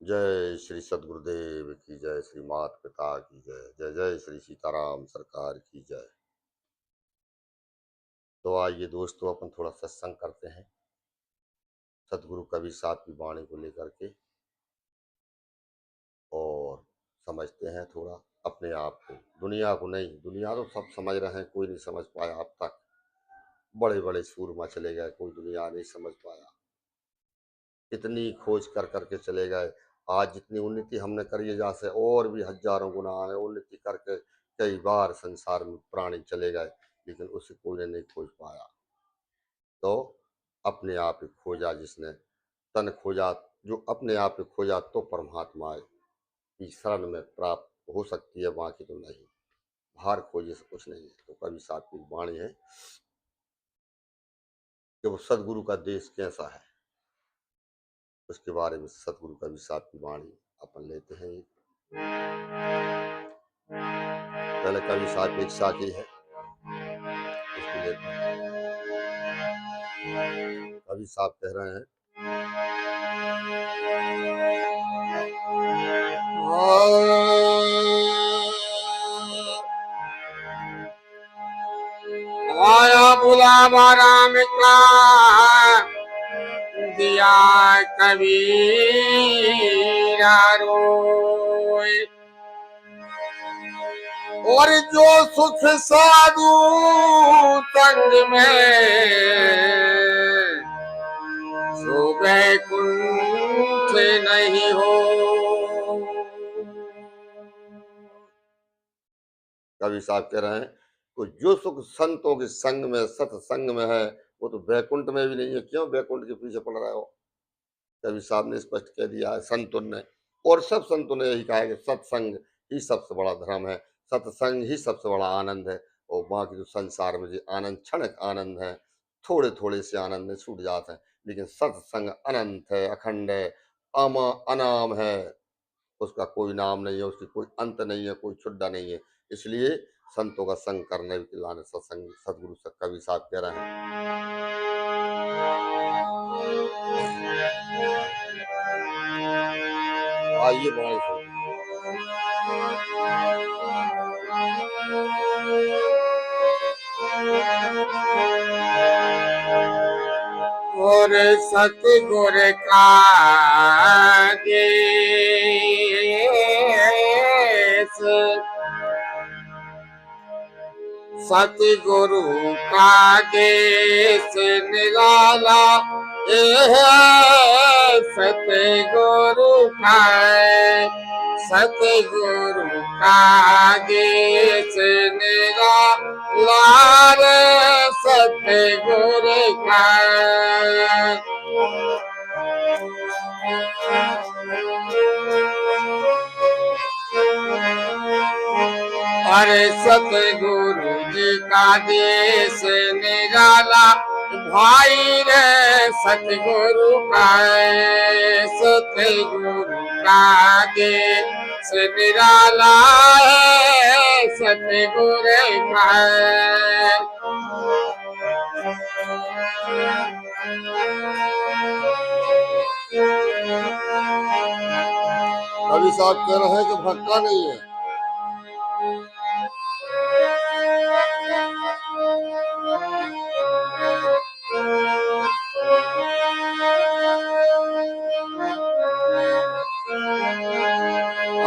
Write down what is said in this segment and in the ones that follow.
जय श्री सद्गुरुदेव की जय, श्री मात पिता की जय, जय जय श्री सीताराम सरकार की जय। तो आइए दोस्तों, अपन थोड़ा सत्संग करते हैं सदगुरु कबीर साहब की वाणी को लेकर के, और समझते हैं थोड़ा अपने आप को, दुनिया को नहीं। दुनिया तो सब समझ रहे हैं, कोई नहीं समझ पाया अब तक। बड़े बड़े सूरमा चले गए, कोई दुनिया नहीं समझ पाया। इतनी खोज कर करके चले गए। आज जितनी उन्नति हमने करी है, जैसे और भी हजारों गुना है उन्नति करके कई बार संसार में प्राणी चले गए, लेकिन उसे कोई ने नहीं खोज पाया। तो अपने आप ही खोजा जिसने, तन खोजा, जो अपने आप ही खोजा तो परमात्मा की शरण में प्राप्त हो सकती है, बाकी तो नहीं। बाहर खोजे से कुछ नहीं है। तो कवि साहब की वाणी है कि वो सदगुरु का देश कैसा है, उसके बारे में सदगुरु कवि साहब की वाणी अपन लेते हैं। पहले कवि साहब की इच्छा की है, उसको लेते हैं। कवि साहब कह रहे हैं, आया बुलावा राम का दिया कबीरा रोए, और जो सुख साधु संग में सो वैकुंठ नहीं हो। कवि साहब कह रहे हैं तो जो सुख संतों के संग में, सत्संग में है, वो तो वैकुंठ में भी नहीं है। क्यों वैकुंठ के पीछे पड़ रहे हो? कवि साहब ने स्पष्ट कह दिया है संतों ने, और सब संतों ने यही कहा है कि सत्संग ही सबसे बड़ा धर्म है, सत्संग ही सबसे बड़ा आनंद है। और बाकी जो संसार में जो आनंद क्षणिक आनंद है, थोड़े थोड़े से आनंद में छूट जाते हैं, लेकिन सत्संग अनंत है, अखंड है, अनाम है। उसका कोई नाम नहीं है, उसकी कोई अंत नहीं है, कोई छुड्डा नहीं है। इसलिए संतों का संग करने के लाने सत्संग सदगुरु कवि साहब कह रहे हैं। आइए बाणी और सतगुर का देश, सतगुरु का देश निराला, सतगुरु का, सतगुरु का देश निराला, सतगुरु का। अरे सतगुरु जी का देश निराला, भाई रे सतगुरु का, सतगुरु का देश निराला है, सतगुरु का। कवि साहब कह रहे हैं कि भक्का नहीं है।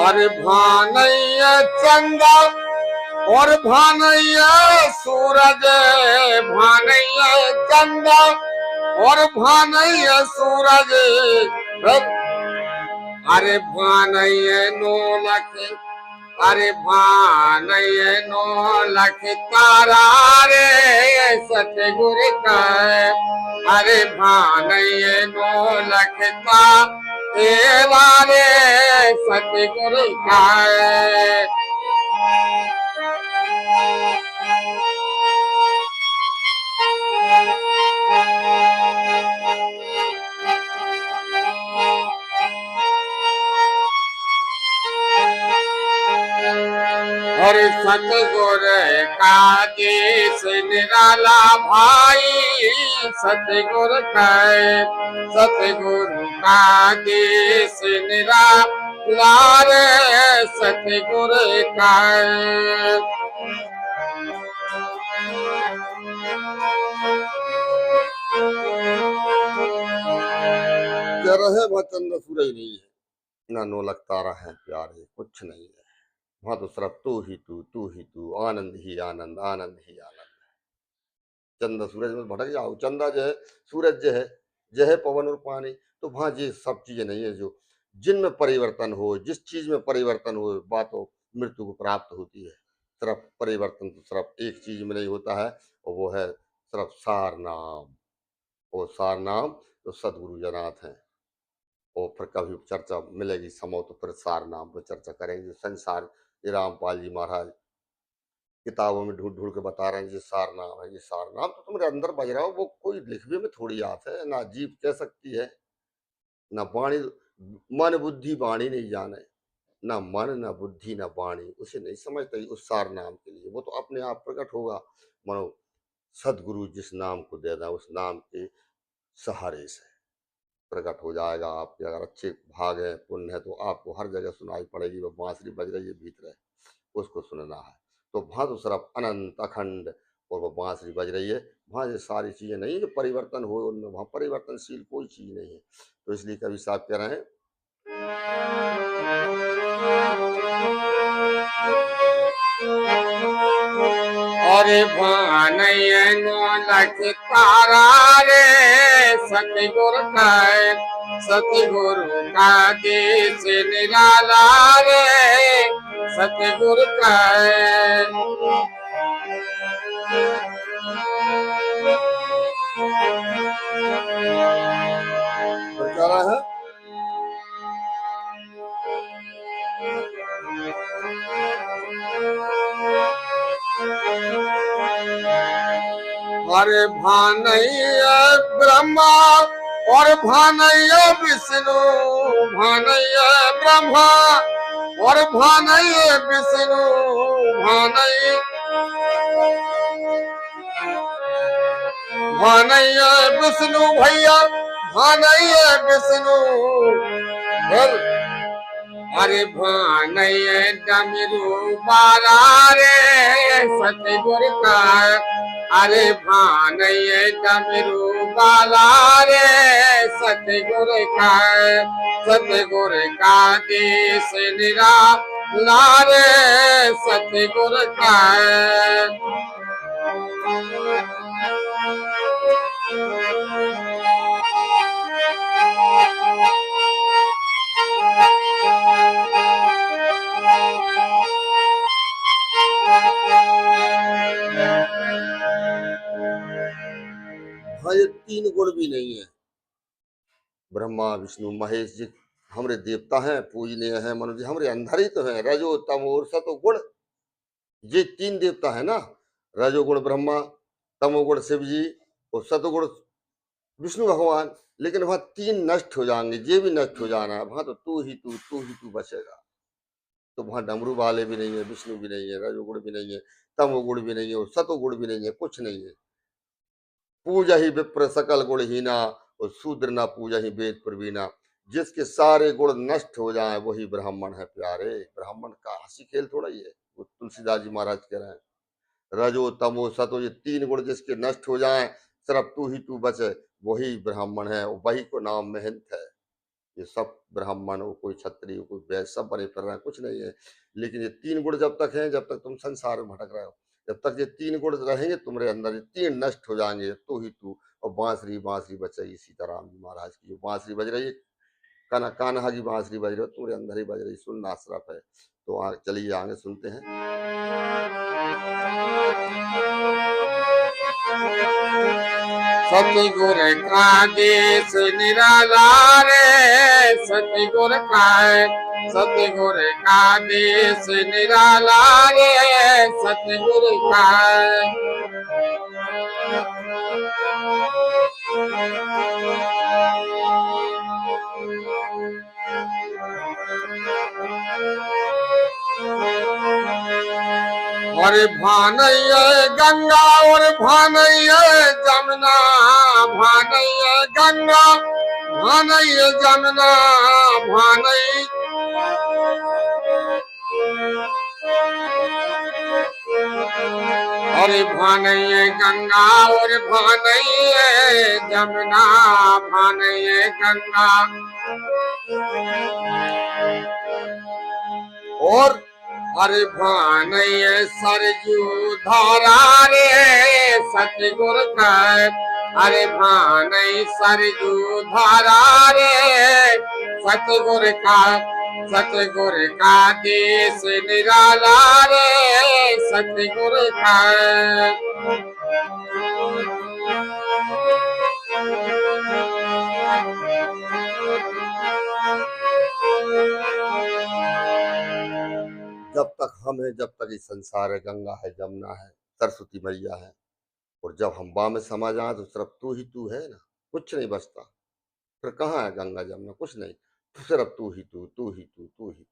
अरे भानैया चंदा और भानैया सूरज, भानैया चंदा और भानैया सूरज, अरे भानैया नौलख, अरे भानैया नौलख तारा रे सतगुरु का, अरे भानैया नौलख तारा रे सतगुरु का। और सतगुर का देश निराला, भाई सतगुर का, सतगुरु का देश निराला रे सतगुरु का। कह रहे वह चंद्र सूरज नहीं है, ना नौलख तारा है प्यारे, कुछ नहीं है वहां तो सिर्फ तू ही तू, आनंद ही आनंद, आनंद ही आनंद। चंद्र सूरज में भटक जाओ, चंदा जो है, सूरज जो है पवन और पानी, तो वहां ये सब चीजें नहीं है जो जिनमें परिवर्तन हो, जिस चीज में परिवर्तन हो बात हो मृत्यु को प्राप्त होती है। सिर्फ परिवर्तन तो सिर्फ एक चीज में नहीं होता है, और वो है सिर्फ सार नाम। और सार नाम तो सदगुरु जनाथ हैं। और फिर कभी चर्चा मिलेगी समय तो फिर सार नाम पर चर्चा करेंगे। संसार ये रामपाल जी महाराज किताबों में ढूंढ ढूंढ के बता रहे हैं ये सार नाम है, ये सार नाम तो तुम्हारे अंदर बज रहा हो, वो कोई लिखने में थोड़ी आत है, ना जीभ कह सकती है, ना वाणी, मन बुद्धि वाणी नहीं जाने, ना मन ना बुद्धि ना वाणी उसे नहीं समझते उस सार नाम के लिए। वो तो अपने आप प्रकट होगा, मानो सदगुरु जिस नाम को दे दें उस नाम के सहारे से प्रकट हो जाएगा। आपके अगर अच्छे भाग है पुण्य है तो आपको हर जगह सुनाई पड़ेगी, वो बांसुरी बज रही है भीतर है, उसको सुनना है। तो वहाँ तो सिर्फ अनंत अखंड और वो बांसुरी बज रही है, वहाँ ये सारी चीजें नहीं जो परिवर्तन हो उनमें, वहाँ परिवर्तनशील कोई चीज नहीं है। तो इसलिए कवि साहब कह रहे हैं अरे भानय नौलख तारा रे सतगुरु का, सतगुरु का देश निराला रे सतगुरु का। तो कह रहा है अरे भानय ब्रह्मा और भानय विष्णु, भानय ब्रह्मा और भानय विष्णु, भानय भानय विष्णु भैया, भानय विष्णु। अरे भानय डमरू बाला रे सतगुरु का, अरे भानय डमरू बाला रे सतगुरु का, सतगुरु का देश निराला रे सतगुरु का। हाँ ये तीन गुण भी नहीं है, ब्रह्मा विष्णु महेश जी हमारे देवता हैं, पूजनीय हैं, मनुष्य जी हमारे अंदर ही तो है, रजो तमो और सतोगुण, ये तीन देवता है ना, रजोगुण ब्रह्मा, तमोगुण शिव जी और सतोगुण विष्णु भगवान। लेकिन वहां तीन नष्ट हो जाएंगे, ये भी नष्ट हो जाना है, वहां तो तू ही तू बचेगा। तो वहां डमरू वाले भी नहीं है, विष्णु भी नहीं है, रजोगुण भी नहीं है, तमोगुण भी नहीं है और सतोगुण भी नहीं है, कुछ नहीं है। पूजा ही विप्र सकल गुण हीना और शूद्र ना पूजा ही वेद प्रवीणा। जिसके सारे गुण नष्ट हो जाए वही ब्राह्मण है प्यारे। ब्राह्मण का हंसी खेल थोड़ा ही है, वो तुलसीदास जी महाराज कह रहे हैं रजो तमो सतो ये तीन गुण जिसके नष्ट हो जाएं, सिर्फ तू ही तू बचे, वही ब्राह्मण है, वही को नाम महंत है। ये सब ब्राह्मण हो, कोई क्षत्रिय कोई वैश्य, सब बने फिर रहे हैं, कुछ नहीं है। लेकिन ये तीन गुण जब तक हैं, जब तक तुम संसार में भटक रहे हो, जब तक ये तीन गुण रहेंगे तुम्हारे अंदर, ये तीन नष्ट हो जाएंगे तू ही तू। और बांसुरी बांसुरी बचेगी सीताराम जी महाराज की जो बांसुरी बज रही है, कान्हा की बांसुरी बज रही है, तुम्हारे अंदर ही बज रही, सुनना सिर्फ है। तो चलिए आगे सुनते हैं। सतगुरु का देश निराला रे सतगुरु का, सतगुरु का देश निराला रे सतगुरु का। और भानय गंगा और भानय जमुना, भानय गंगा भानई जमुना भानई अरे भानई गंगा और भानई जमुना भानई गंगा और अरे भानई सरजू धारा रे सतगुर का अरे भानई सरजू धारा रे सतगुर का देश निराला रे सतगुर का जब तक हम हैं, जब तक ये संसार है, गंगा है, जमुना है, सरस्वती मैया है, और जब हम बा में समा जाए तो सिर्फ तू ही तू है ना, कुछ नहीं बचता। फिर कहाँ है गंगा जमुना, कुछ नहीं, सिर्फ तू ही तू, तू ही तू, तू ही तू।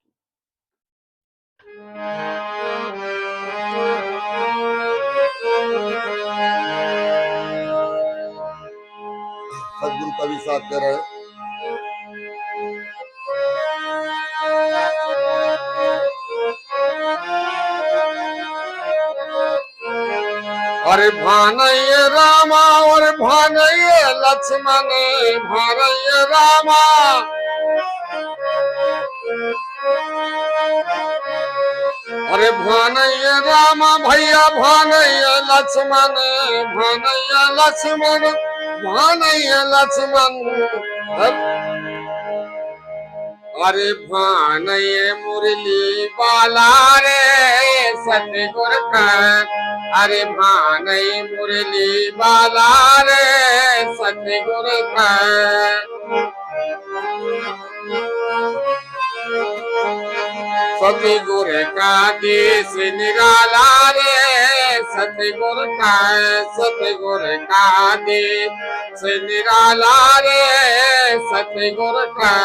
सदगुरु कवि साहब कह रहे हैं, अरे भानय रामा और भानय लक्ष्मण भानय रामा अरे भानय रामा भैया भानय लक्ष्मण भानय लक्ष्मण भानय लक्ष्मण अरे भानय मुरली बाला रे सतगुर का अरे भानय मुरली बाला रे सतगुर का सतगुर का देश निराला रे सतगुर का देश निराला रे सतगुर का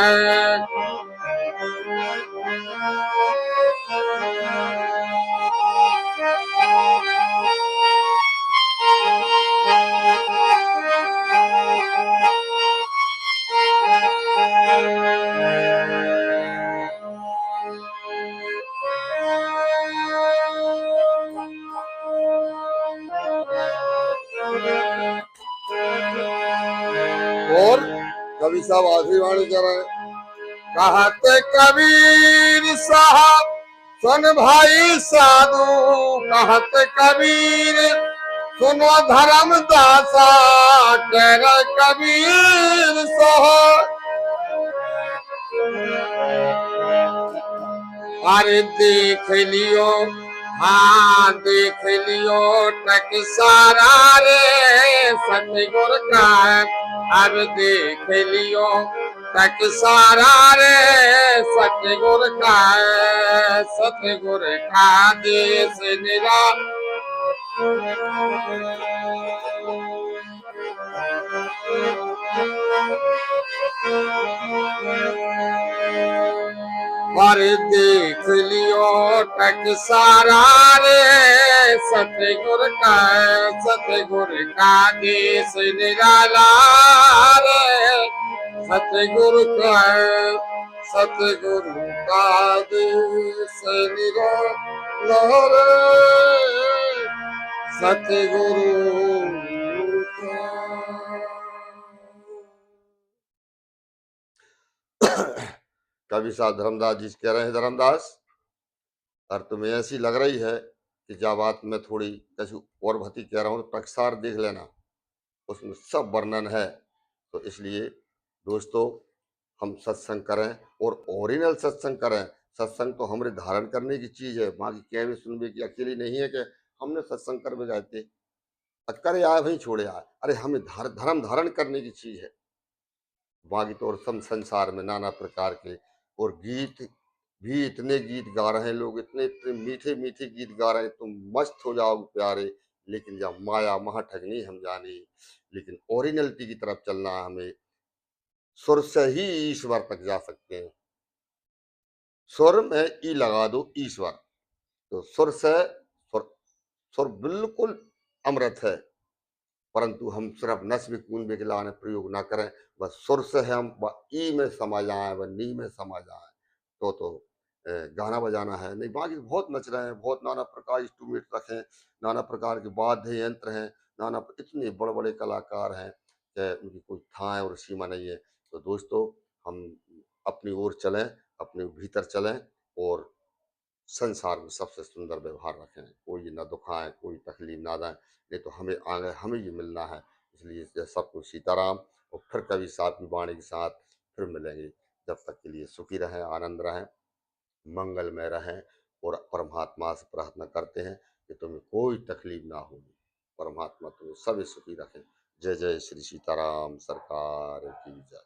और कवि साहब आखिरी वाणी कह रहे हैं, कहते कबीर साहब सुन भाई साधु कहते कबीर सुनो धर्म दासा कह रहे कबीर साहब अरे देख लियो हाँ देख लियो टक सारा रे सतगुर का अब देख लियो तक सारा रे सतगुर का देश निरा और देख लियो टक सारा रे सतगुर का देश निराला रे सतगुरु का देश निराला रे सतगुरु कवि साहब धर्मदास जी कह रहे हैं, धर्मदास और तुम्हें ऐसी लग रही है कि जब बात में थोड़ी कैसी और भती कह रहा हूँ तो टकसार देख लेना, उसमें सब वर्णन है। तो इसलिए दोस्तों हम सत्संग करें और ओरिजिनल सत्संग करें। सत्संग तो हमारे धारण करने की चीज है, माँ की क्या भी सुनने की अकेली नहीं है कि हमने सत्संग कर में जाते करे आए वहीं छोड़े आए। अरे हमें धर्म धारण करने की चीज है। बाकी तो और संसार में नाना प्रकार के और गीत भी इतने गीत गा रहे हैं लोग, इतने इतने मीठे मीठे गीत गा रहे हैं, तुम मस्त हो जाओ प्यारे। लेकिन जब माया महा ठगनी हम जाने, लेकिन ओरिजिनलिटी की तरफ चलना है हमें। सुर से ही ईश्वर तक जा सकते हैं। सुर में ई लगा दो ईश्वर, तो सुर से सुर बिल्कुल अमृत है। परंतु हम सिर्फ नस्ब कून बिगलाने प्रयोग ना करें, बस सुर से हम ई में समा जाए, व नी में समा जाए, तो गाना बजाना है नहीं। बाकी बहुत नच रहे हैं, बहुत नाना प्रकार इंस्ट्रूमेंट रखे, नाना प्रकार के वाद्य यंत्र हैं, नाना इतने बड़े बड़े कलाकार हैं कि उनकी कोई थाह और सीमा नहीं है। तो दोस्तों, हम अपनी ओर चलें, अपने भीतर चलें, और संसार में सबसे सुंदर व्यवहार रखें, कोई ना दुखाएं, कोई तकलीफ ना दें, नहीं तो हमें आगे हमें ही मिलना है। इसलिए सबको सीताराम, और फिर कभी साथ में वाणी के साथ फिर मिलेंगे। जब तक के लिए सुखी रहें, आनंद रहें, मंगलमय रहें, और परमात्मा से प्रार्थना करते हैं कि तुम्हें कोई तकलीफ ना होगी, परमात्मा तुम्हें सभी सुखी रखें। जय जय श्री सीताराम सरकार की जय।